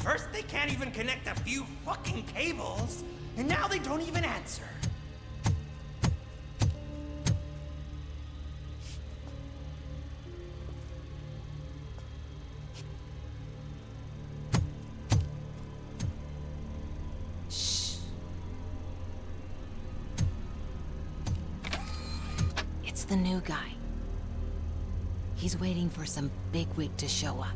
First they can't even connect a few fucking cables, and now they don't even answer. Shh. It's the new guy. He's waiting for some bigwig to show up.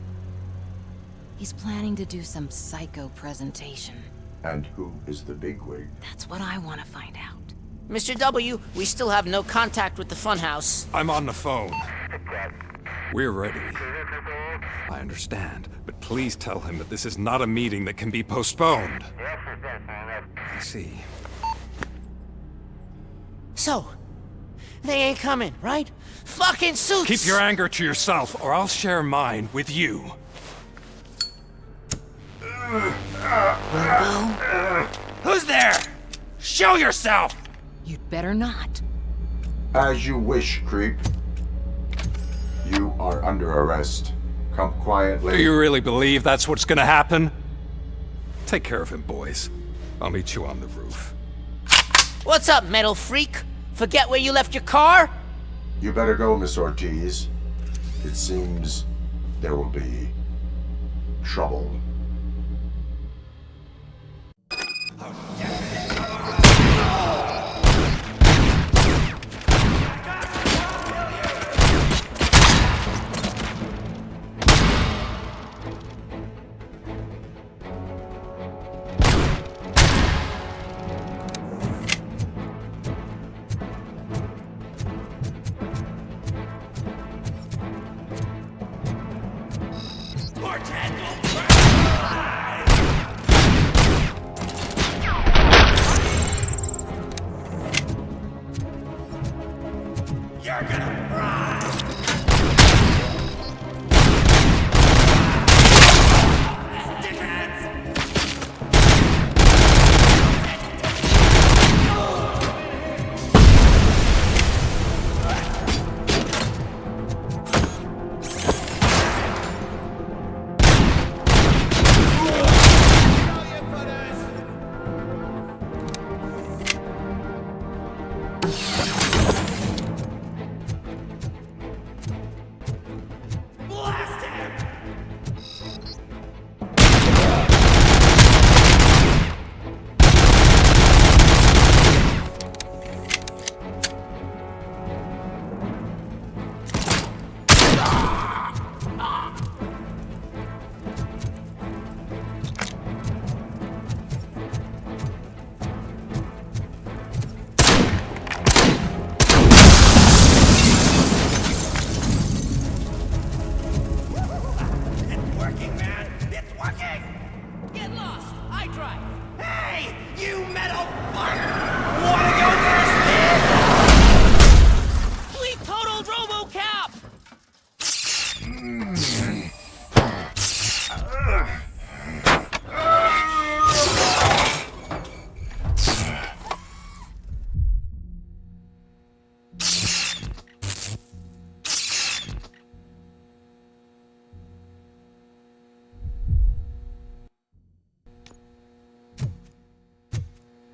He's planning to do some psycho presentation. And who is the bigwig? That's what I want to find out. Mr. W, we still have no contact with the funhouse. I'm on the phone. We're ready. I understand, but please tell him that this is not a meeting that can be postponed. I see. So, they ain't coming, right? Fucking suits! Keep your anger to yourself, or I'll share mine with you. Robo? Who's there? Show yourself! You'd better not. As you wish, creep. You are under arrest. Come quietly. Do you really believe that's what's gonna happen? Take care of him, boys. I'll meet you on the roof. What's up, metal freak? Forget where you left your car? You better go, Miss Ortiz. It seems there will be trouble. You're gonna fry!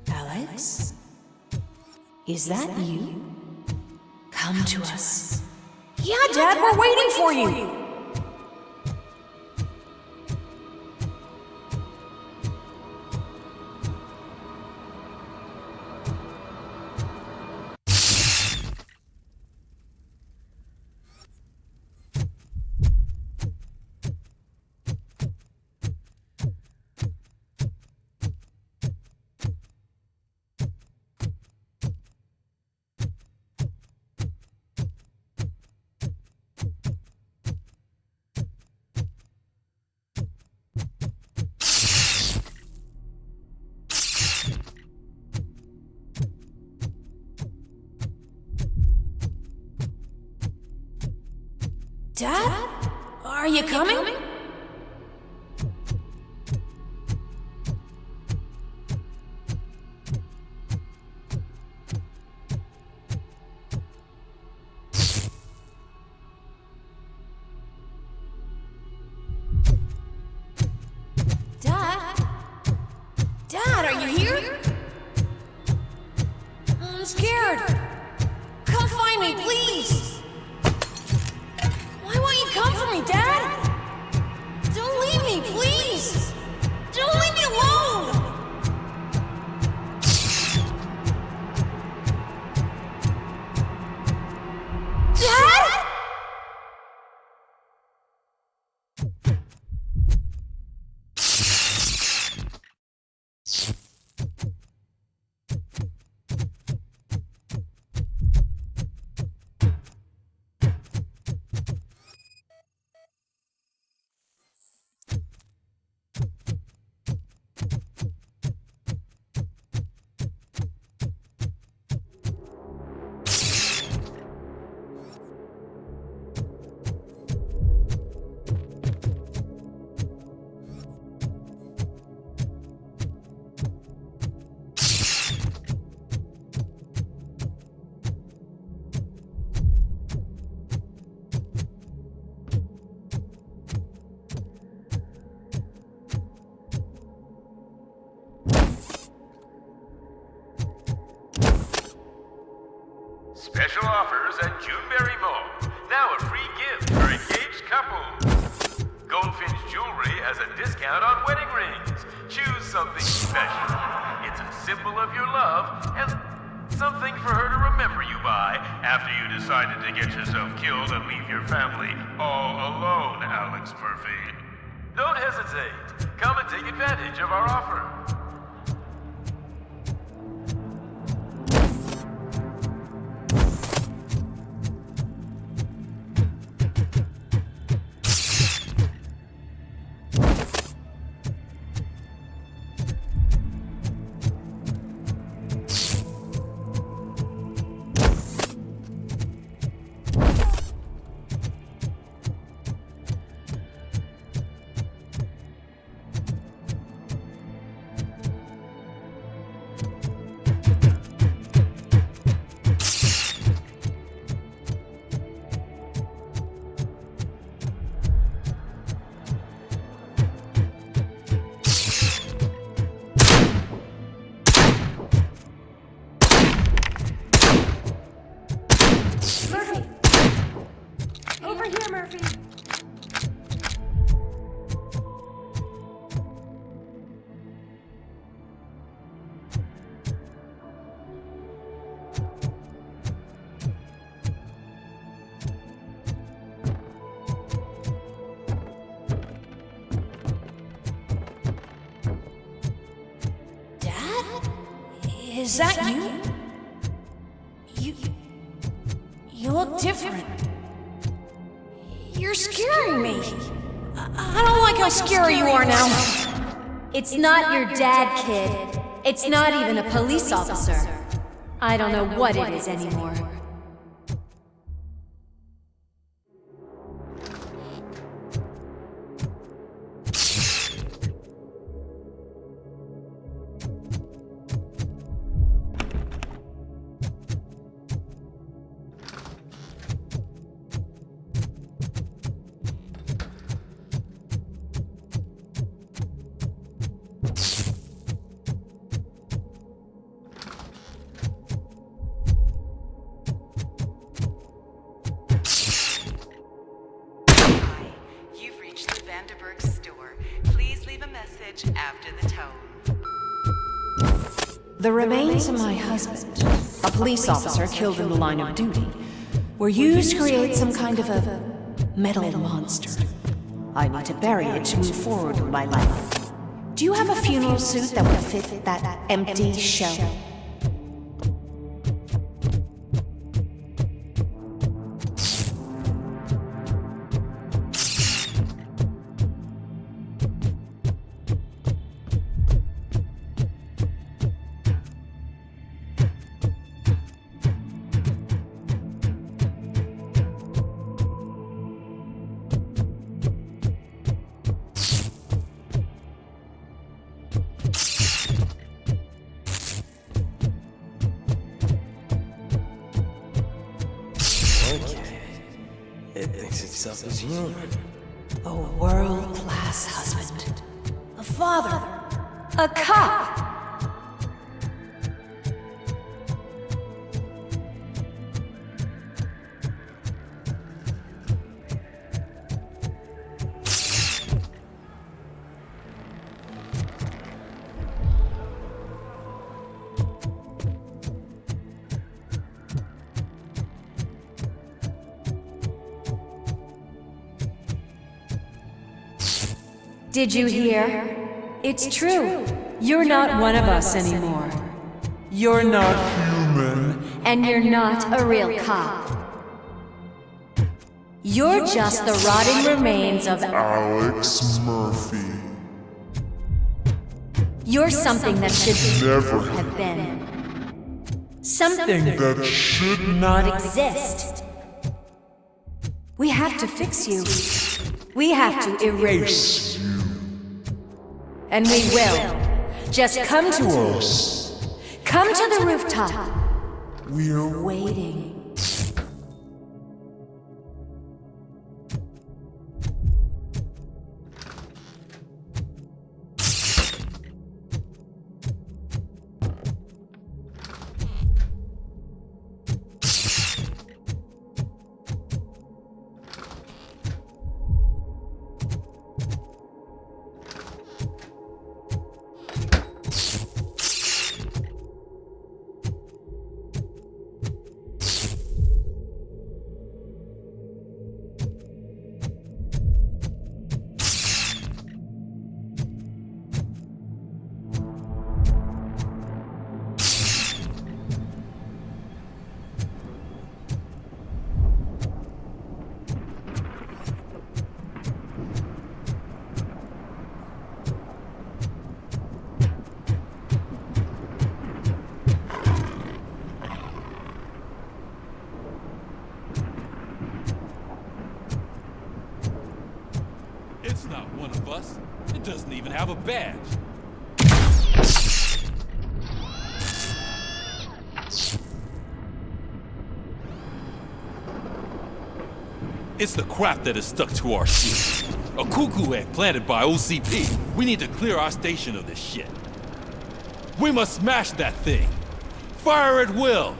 Alex? Is that you? Come to us. Yeah, Dad, we're waiting for you! Dad? Are you coming? Dad? Special offers at Juneberry Mall. Now a free gift for engaged couples. Goldfinch Jewelry has a discount on wedding rings. Choose something special. It's a symbol of your love and something for her to remember you by after you decided to get yourself killed and leave your family all alone, Alex Murphy. Don't hesitate. Come and take advantage of our offer. Is that you? You look different. You're scaring me. I don't like how scary you are now. It's not your dad, kid. It's not even a police officer. I don't know what it is anymore. The remains of my husband, a police officer killed in the line of duty, were used to create some kind of a metal monster. I need to bury it to move forward with my life. Do you have a funeral suit that would fit that empty shell? As human. A world-class husband. A father. A cop. Did you hear? It's true. You're not one of us anymore. You're not human. And you're not a real cop. You're just the rotting remains of Alex Murphy. You're something that should Never have been. Something that should not exist. We have to fix you. We have to erase you. And we will. Just come to us. Come to the rooftop. We're waiting. even have a badge. It's the crap that is stuck to our shit. A cuckoo egg planted by OCP. We need to clear our station of this shit. We must smash that thing. Fire at will.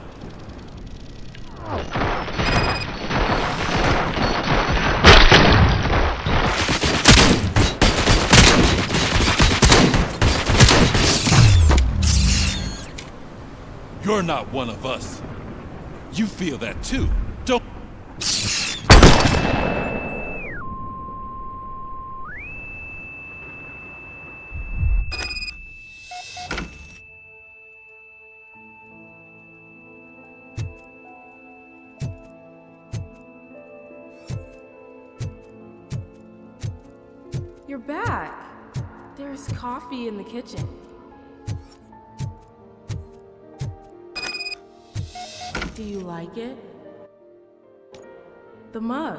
You're not one of us. You feel that too, don't you? You're back. There's coffee in the kitchen. Do you like it? The mug.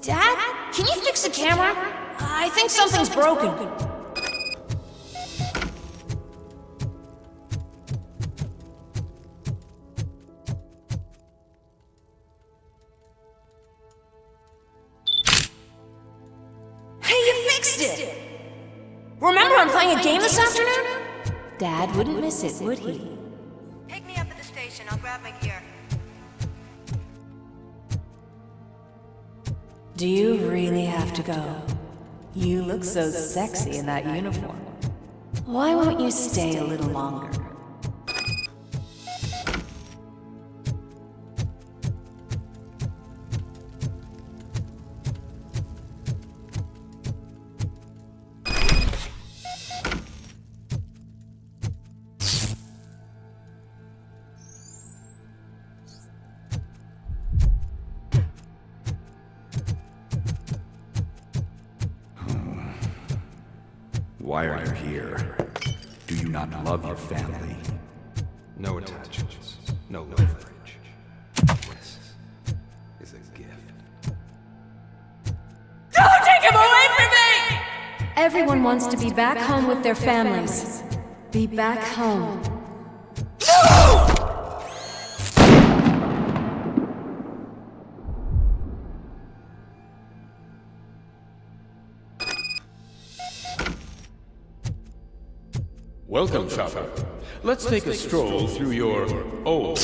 Dad? Can you fix the camera? I think something's broken. Hey, you fixed it! Remember I'm playing a game this afternoon? Dad wouldn't miss it, would he? Pick me up at the station. I'll grab my gear. Do you really have to go? You look so sexy in that uniform. Why won't you stay a little longer? Why are you here? Do you not love your family? No attachments, no leverage. This is a gift. Don't take him away from me! Everyone wants to be back home with their families. Be back home. No! Welcome, shopper. Let's take a stroll through your old. Do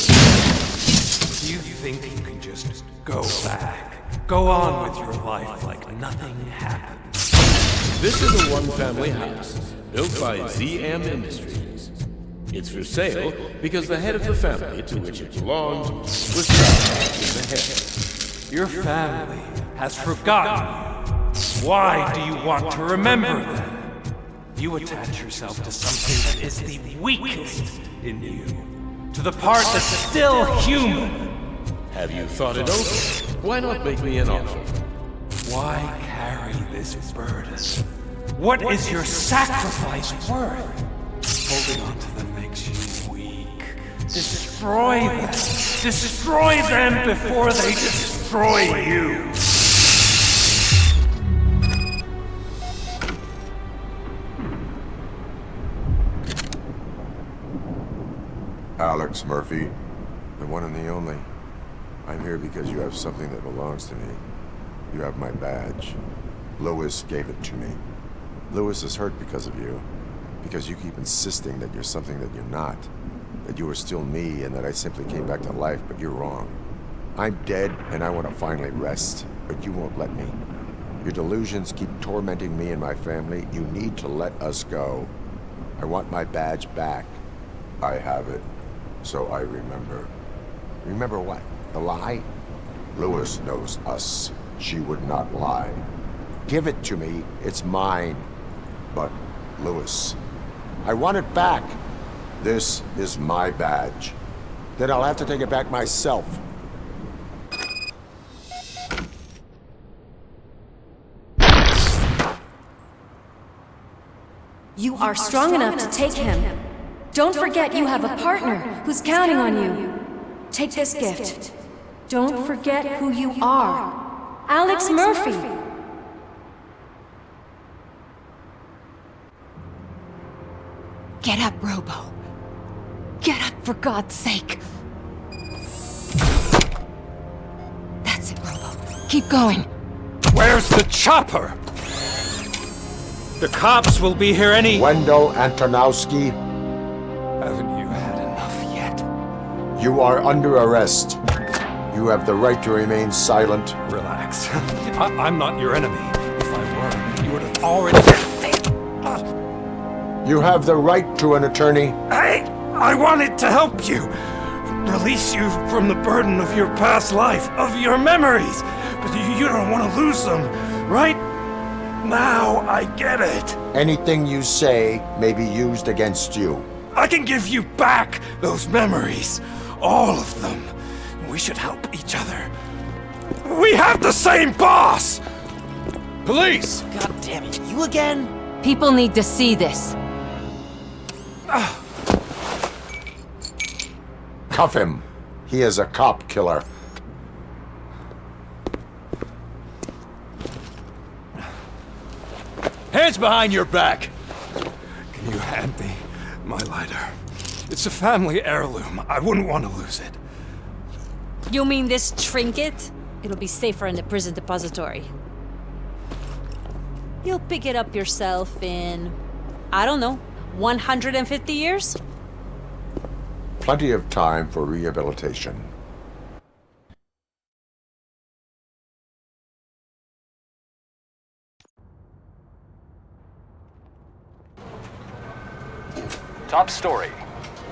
you think you can just go back? Go on with your life like nothing happened? This is a one-family house built by ZM Industries. It's for sale because the head of the family to which it belonged was trapped in the head. Your family has forgotten you. Why do you want to remember them? You attach yourself to something that is the weakest in you, to the part that's still human. Have you thought it over? Why not make me an offer? Why carry this burden? What is your sacrifice worth? Holding on to them makes you weak. Destroy them. Destroy them before they destroy you. Alex Murphy, the one and the only. I'm here because you have something that belongs to me. You have my badge. Lewis gave it to me. Lewis is hurt because of you. Because you keep insisting that you're something that you're not. That you are still me and that I simply came back to life, but you're wrong. I'm dead and I want to finally rest, but you won't let me. Your delusions keep tormenting me and my family. You need to let us go. I want my badge back. I have it. So I remember. Remember what? The lie? Lewis knows us. She would not lie. Give it to me. It's mine. But, Lewis, I want it back. This is my badge. Then I'll have to take it back myself. You are strong enough to take him. Don't forget you have a partner who's counting on you. Take this gift. Don't forget who you are. Alex Murphy. Get up, Robo. Get up, for God's sake. That's it, Robo. Keep going. Where's the chopper? The cops will be here any... Wendell Antonowski, Haven't you had enough yet? you are under arrest. You have the right to remain silent. Relax. I'm not your enemy. If I were, you would have already... You have the right to an attorney. I wanted to help you. Release you from the burden of your past life, of your memories. But you don't want to lose them, right? Now I get it. Anything you say may be used against you. I can give you back those memories. All of them. We should help each other. We have the same boss! Police! God damn it, you again? People need to see this. Cuff him. He is a cop killer. Hands behind your back! Can you hand me my lighter? It's a family heirloom. I wouldn't want to lose it. You mean this trinket? It'll be safer in the prison depository. You'll pick it up yourself in, I don't know, 150 years? Plenty of time for rehabilitation. Top story.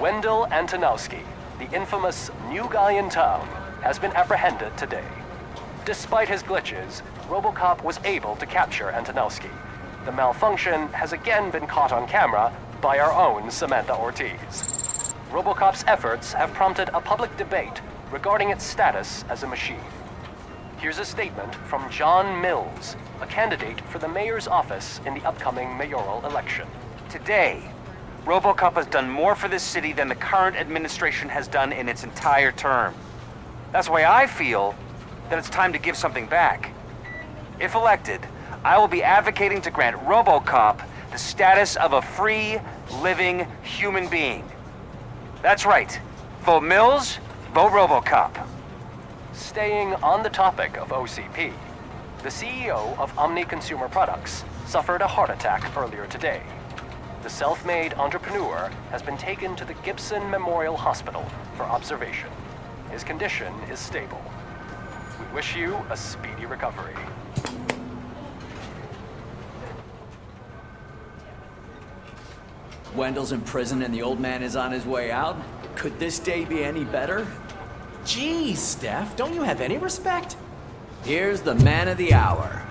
Wendell Antonowski, the infamous new guy in town, has been apprehended today. Despite his glitches, Robocop was able to capture Antonowski. The malfunction has again been caught on camera by our own Samantha Ortiz. Robocop's efforts have prompted a public debate regarding its status as a machine. Here's a statement from John Mills, a candidate for the mayor's office in the upcoming mayoral election. Today, Robocop has done more for this city than the current administration has done in its entire term. That's why I feel that it's time to give something back. If elected, I will be advocating to grant Robocop the status of a free, living human being. That's right. Vote Mills, vote Robocop. Staying on the topic of OCP, the CEO of Omni Consumer Products suffered a heart attack earlier today. The self-made entrepreneur has been taken to the Gibson Memorial Hospital for observation. His condition is stable. We wish you a speedy recovery. Wendell's in prison and the old man is on his way out? Could this day be any better? Jeez, Steph, don't you have any respect? Here's the man of the hour.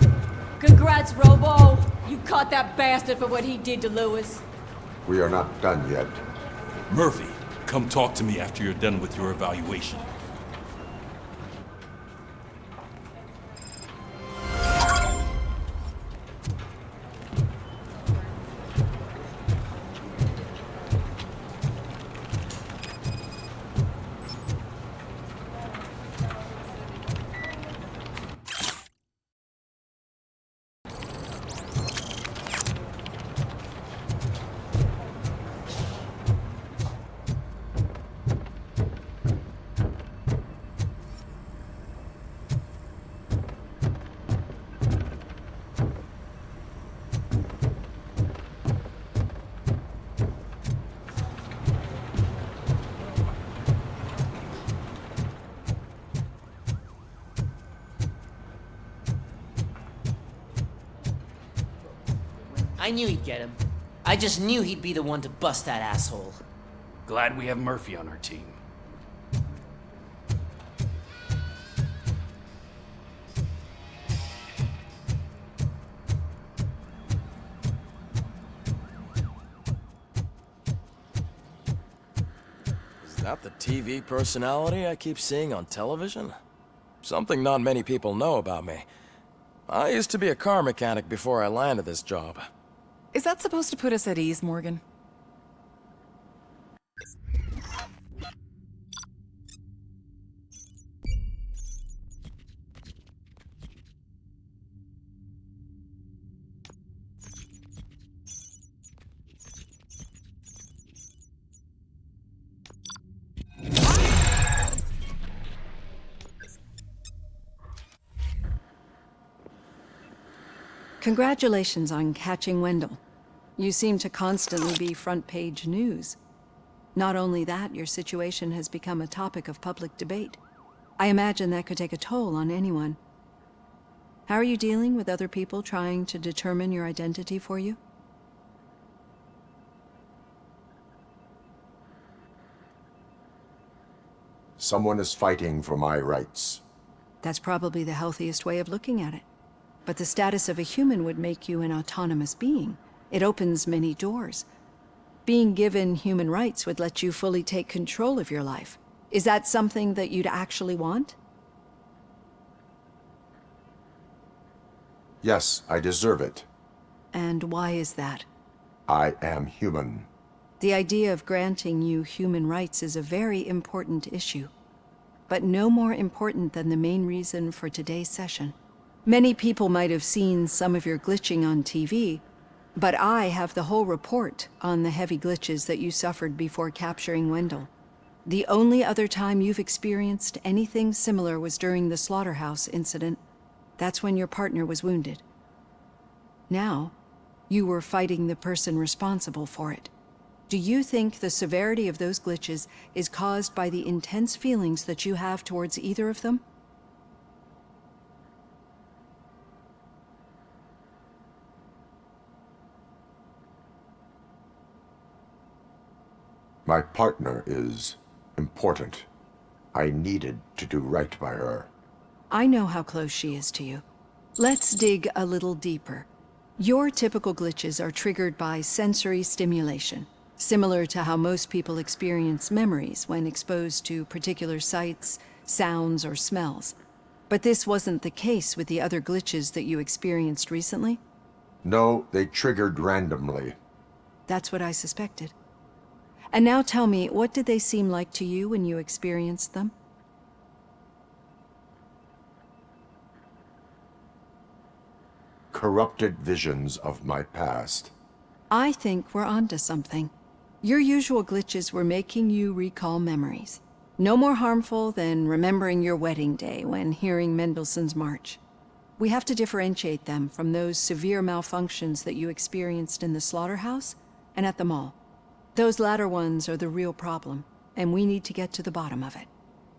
Congrats, Robo! You caught that bastard for what he did to Lewis. We are not done yet. Murphy, come talk to me after you're done with your evaluation. I knew he'd get him. I just knew he'd be the one to bust that asshole. Glad we have Murphy on our team. Is that the TV personality I keep seeing on television? Something not many people know about me. I used to be a car mechanic before I landed this job. Is that supposed to put us at ease, Morgan? Congratulations on catching Wendell. You seem to constantly be front-page news. Not only that, your situation has become a topic of public debate. I imagine that could take a toll on anyone. How are you dealing with other people trying to determine your identity for you? Someone is fighting for my rights. That's probably the healthiest way of looking at it. But the status of a human would make you an autonomous being. It opens many doors. Being given human rights would let you fully take control of your life. Is that something that you'd actually want? Yes, I deserve it. And why is that? I am human. The idea of granting you human rights is a very important issue, but no more important than the main reason for today's session. Many people might have seen some of your glitching on TV, but I have the whole report on the heavy glitches that you suffered before capturing Wendell. The only other time you've experienced anything similar was during the slaughterhouse incident. That's when your partner was wounded. Now, you were fighting the person responsible for it. Do you think the severity of those glitches is caused by the intense feelings that you have towards either of them? My partner is important. I needed to do right by her. I know how close she is to you. Let's dig a little deeper. Your typical glitches are triggered by sensory stimulation, similar to how most people experience memories when exposed to particular sights, sounds, or smells. But this wasn't the case with the other glitches that you experienced recently? No, they triggered randomly. That's what I suspected. And now tell me, what did they seem like to you when you experienced them? Corrupted visions of my past. I think we're onto something. Your usual glitches were making you recall memories. No more harmful than remembering your wedding day when hearing Mendelssohn's March. We have to differentiate them from those severe malfunctions that you experienced in the slaughterhouse and at the mall. Those latter ones are the real problem, and we need to get to the bottom of it.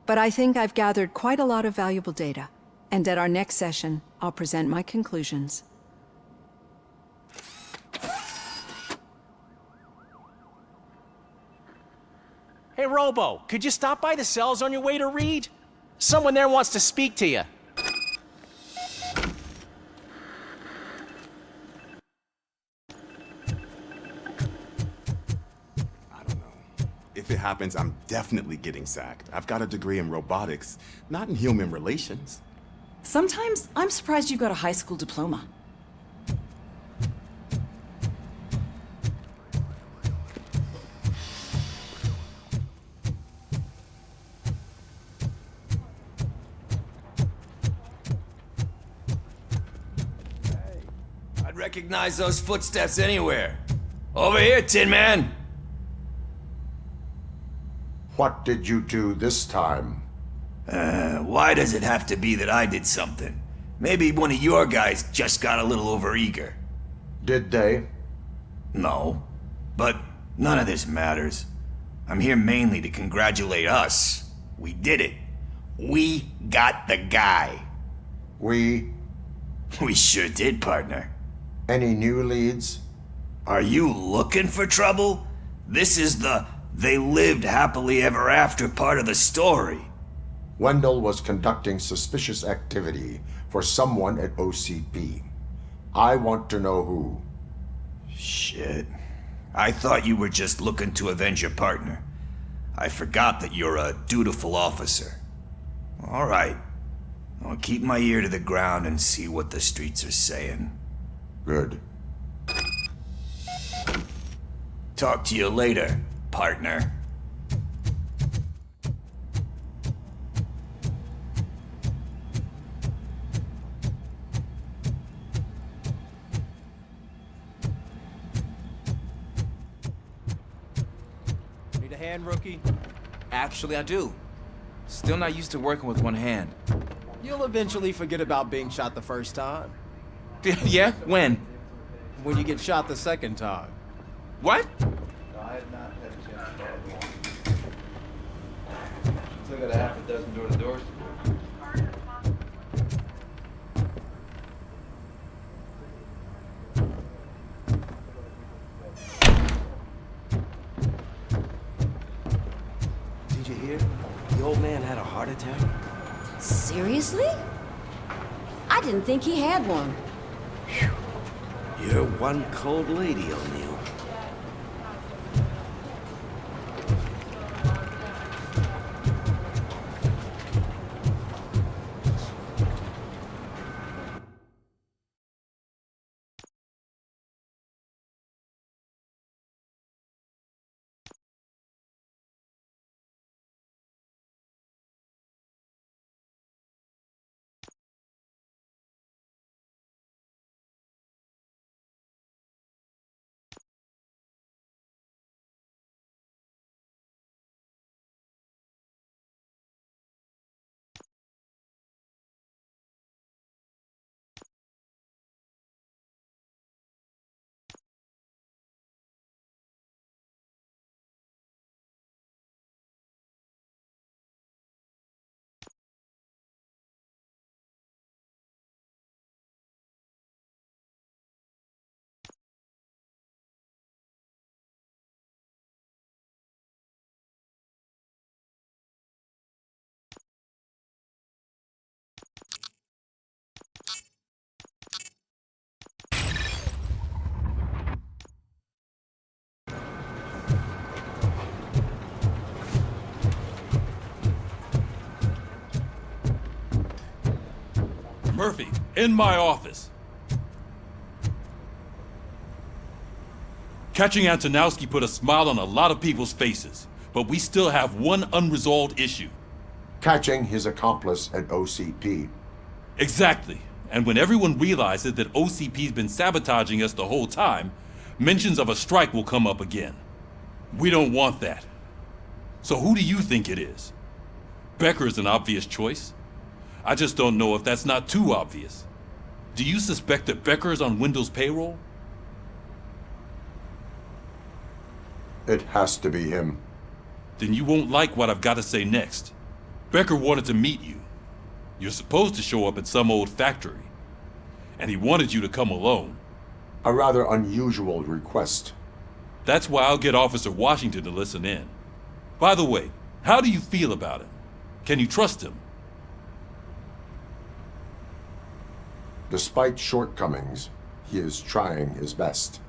But I think I've gathered quite a lot of valuable data, and at our next session, I'll present my conclusions. Hey, Robo, could you stop by the cells on your way to read? Someone there wants to speak to you. If it happens, I'm definitely getting sacked. I've got a degree in robotics, not in human relations. Sometimes I'm surprised you got a high school diploma. I'd recognize those footsteps anywhere. Over here, Tin Man! What did you do this time? Why does it have to be that I did something? Maybe one of your guys just got a little overeager. Did they? No. But none of this matters. I'm here mainly to congratulate us. We did it. We got the guy. We sure did, partner. Any new leads? Are you looking for trouble? This is the "they lived happily ever after" part of the story. Wendell was conducting suspicious activity for someone at OCP. I want to know who. Shit. I thought you were just looking to avenge your partner. I forgot that you're a dutiful officer. All right. I'll keep my ear to the ground and see what the streets are saying. Good. Talk to you later, partner. Need a hand, rookie? Actually, I do. Still not used to working with one hand. You'll eventually forget about being shot the first time. Yeah? When? When you get shot the second time. What? Still got a half a dozen door-to-doors to do. Did you hear? The old man had a heart attack. Seriously? I didn't think he had one. You're one cold lady, O'Neill. Murphy, in my office. Catching Antonowski put a smile on a lot of people's faces, but we still have one unresolved issue. Catching his accomplice at OCP. Exactly. And when everyone realizes that OCP's been sabotaging us the whole time, mentions of a strike will come up again. We don't want that. So who do you think it is? Becker is an obvious choice. I just don't know if that's not too obvious. Do you suspect that Becker is on Wendell's payroll? It has to be him. Then you won't like what I've got to say next. Becker wanted to meet you. You're supposed to show up at some old factory. And he wanted you to come alone. A rather unusual request. That's why I'll get Officer Washington to listen in. By the way, how do you feel about him? Can you trust him? Despite shortcomings, he is trying his best.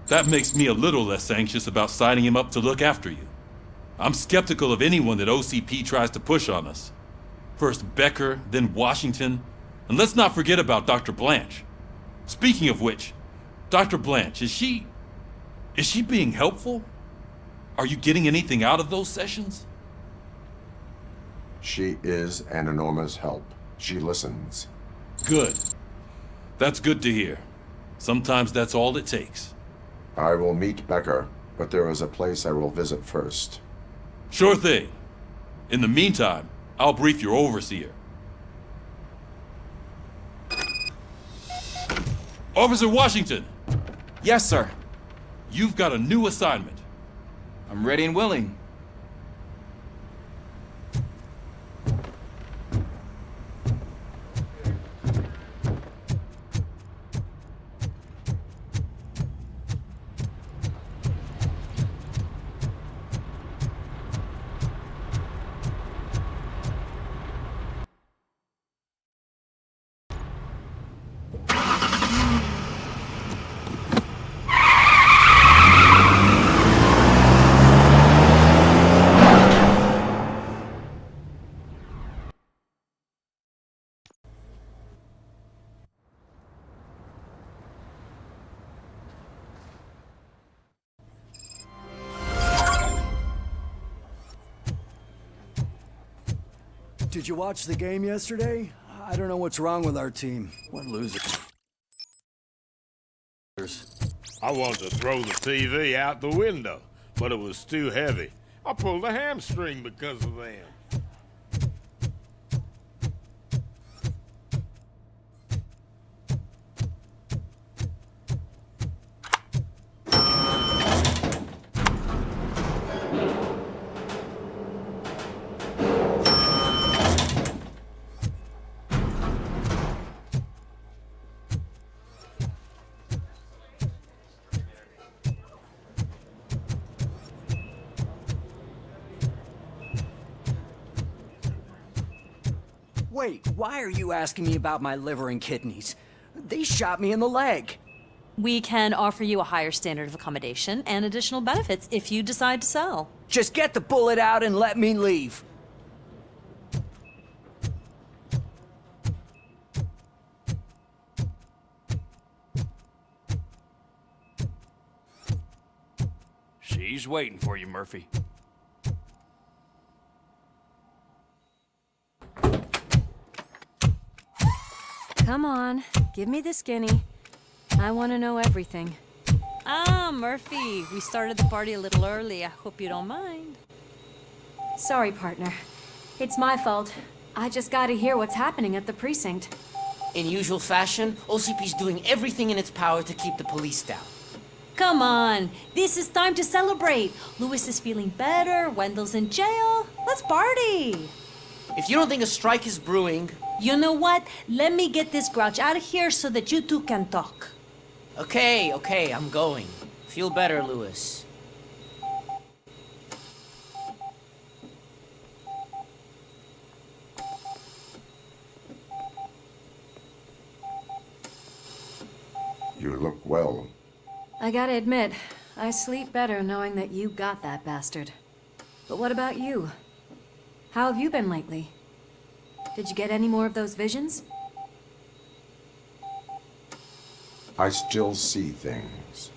That makes me a little less anxious about signing him up to look after you. I'm skeptical of anyone that OCP tries to push on us. First Becker, then Washington, and let's not forget about Dr. Blanche. Speaking of which, Dr. Blanche, is she being helpful? Are you getting anything out of those sessions? She is an enormous help. She listens. Good. That's good to hear. Sometimes that's all it takes. I will meet Becker, but there is a place I will visit first. Sure thing. In the meantime, I'll brief your overseer. Officer Washington! Yes, sir. You've got a new assignment. I'm ready and willing. Did you watch the game yesterday? I don't know what's wrong with our team. What losers. I wanted to throw the TV out the window, but it was too heavy. I pulled a hamstring because of them. Wait, why are you asking me about my liver and kidneys? They shot me in the leg. We can offer you a higher standard of accommodation and additional benefits if you decide to sell. Just get the bullet out and let me leave. She's waiting for you, Murphy. Come on, give me the skinny. I want to know everything. Ah, Murphy, we started the party a little early. I hope you don't mind. Sorry, partner. It's my fault. I just gotta hear what's happening at the precinct. In usual fashion, OCP's doing everything in its power to keep the police down. Come on, this is time to celebrate. Lewis is feeling better, Wendell's in jail. Let's party. If you don't think a strike is brewing... You know what? Let me get this grouch out of here so that you two can talk. Okay, I'm going. Feel better, Lewis. You look well. I gotta admit, I sleep better knowing that you got that bastard. But what about you? How have you been lately? Did you get any more of those visions? I still see things.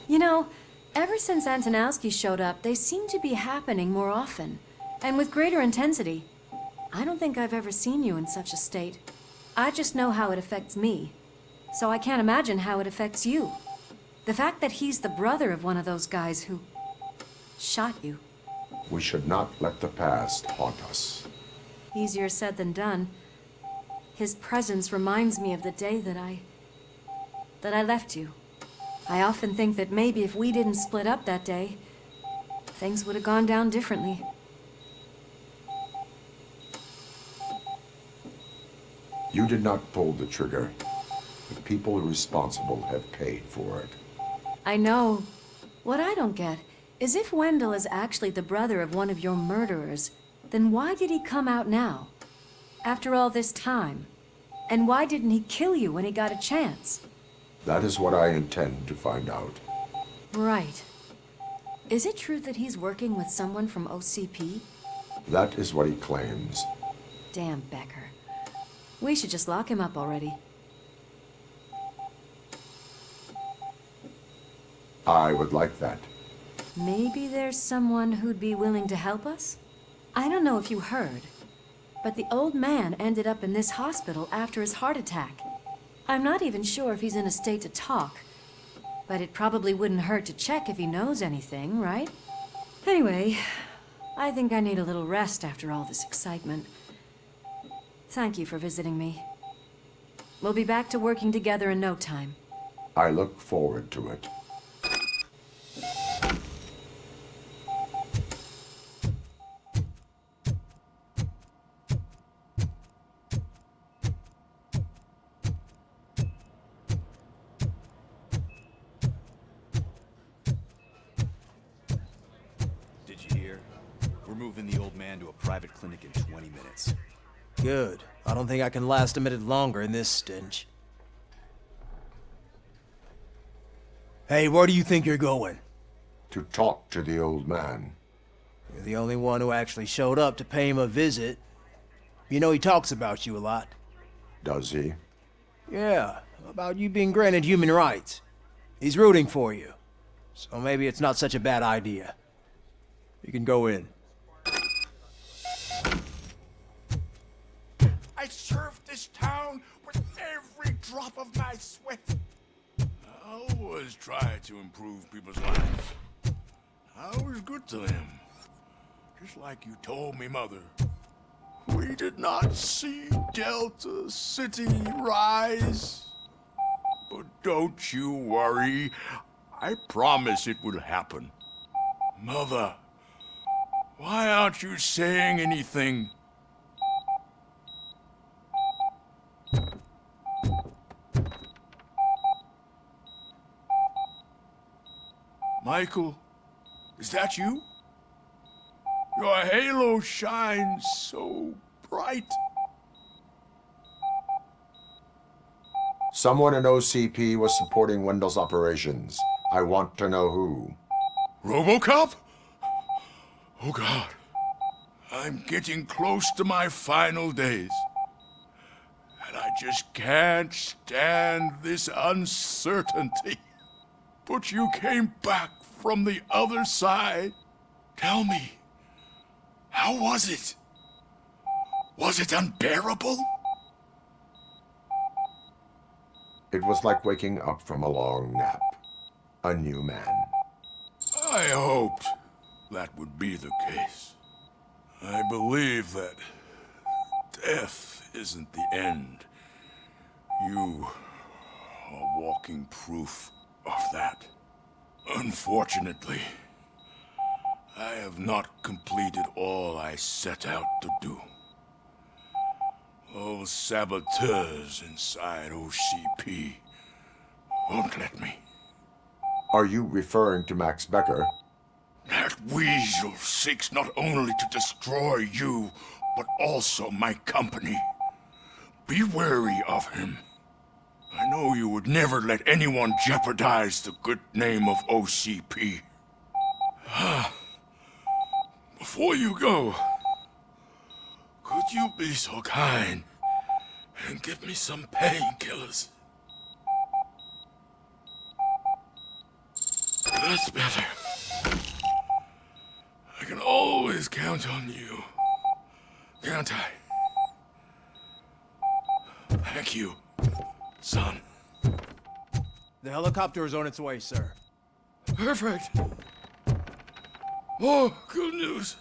You know, ever since Antonowski showed up, they seem to be happening more often, and with greater intensity. I don't think I've ever seen you in such a state. I just know how it affects me, so I can't imagine how it affects you. The fact that he's the brother of one of those guys who shot you. We should not let the past haunt us. Easier said than done. His presence reminds me of the day that I left you. I often think that maybe if we didn't split up that day, things would have gone down differently. You did not pull the trigger. The people responsible have paid for it. I know. What I don't get is if Wendell is actually the brother of one of your murderers, then why did he come out now? After all this time? And why didn't he kill you when he got a chance? That is what I intend to find out. Right. Is it true that he's working with someone from OCP? That is what he claims. Damn Becker. We should just lock him up already. I would like that. Maybe there's someone who'd be willing to help us? I don't know if you heard, but the old man ended up in this hospital after his heart attack. I'm not even sure if he's in a state to talk, but it probably wouldn't hurt to check if he knows anything, right? Anyway, I think I need a little rest after all this excitement. Thank you for visiting me. We'll be back to working together in no time. I look forward to it. Private clinic in 20 minutes. Good. I don't think I can last a minute longer in this stench. Hey, where do you think you're going? To talk to the old man. You're the only one who actually showed up to pay him a visit. You know he talks about you a lot. Does he? Yeah, about you being granted human rights. He's rooting for you. So maybe it's not such a bad idea. You can go in. I served this town with every drop of my sweat. I always try to improve people's lives. I was good to them. Just like you told me, Mother. We did not see Delta City rise. But don't you worry. I promise it will happen. Mother, why aren't you saying anything? Michael, is that you? Your halo shines so bright. Someone in OCP was supporting Wendell's operations. I want to know who. Robocop? Oh God. I'm getting close to my final days. And I just can't stand this uncertainty. But you came back from the other side. Tell me, how was it? Was it unbearable? It was like waking up from a long nap. A new man. I hoped that would be the case. I believe that death isn't the end. You are walking proof of that. Unfortunately, I have not completed all I set out to do. Those saboteurs inside OCP won't let me. Are you referring to Max Becker? That weasel seeks not only to destroy you, but also my company. Be wary of him. I know you would never let anyone jeopardize the good name of OCP. Before you go, could you be so kind and give me some painkillers? That's better. I can always count on you, can't I? Thank you, son. The helicopter is on its way, sir. Perfect. Oh, good news.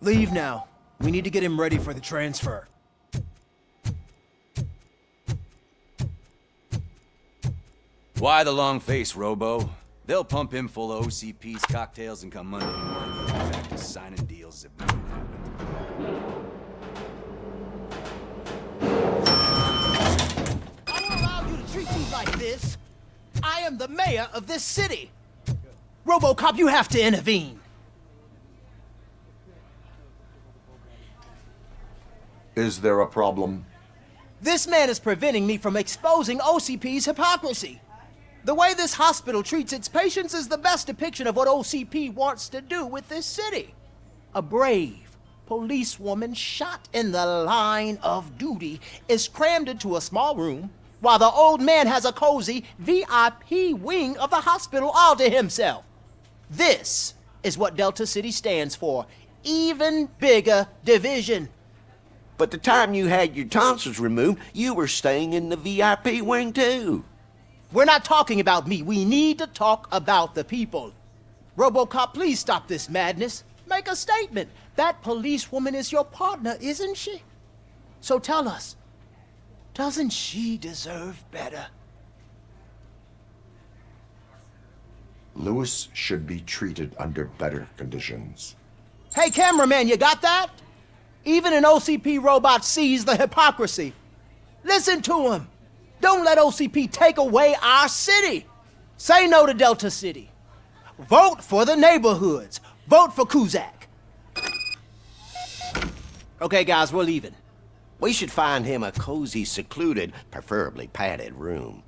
Leave now. We need to get him ready for the transfer. Why the long face, Robo? They'll pump him full of OCP's cocktails and come Monday morning back to signing deals as if nothing happened. I don't allow you to treat me like this. I am the mayor of this city. Robocop, you have to intervene. Is there a problem? This man is preventing me from exposing OCP's hypocrisy. The way this hospital treats its patients is the best depiction of what OCP wants to do with this city. A brave policewoman shot in the line of duty is crammed into a small room, while the old man has a cozy VIP wing of the hospital all to himself. This is what Delta City stands for. Even bigger division. But the time you had your tonsils removed, you were staying in the VIP wing too. We're not talking about me. We need to talk about the people. Robocop, please stop this madness. Make a statement. That policewoman is your partner, isn't she? So tell us, doesn't she deserve better? Lewis should be treated under better conditions. Hey, cameraman, you got that? Even an OCP robot sees the hypocrisy. Listen to him. Don't let OCP take away our city. Say no to Delta City. Vote for the neighborhoods. Vote for Kuzak. Okay, guys, we're leaving. We should find him a cozy, secluded, preferably padded room.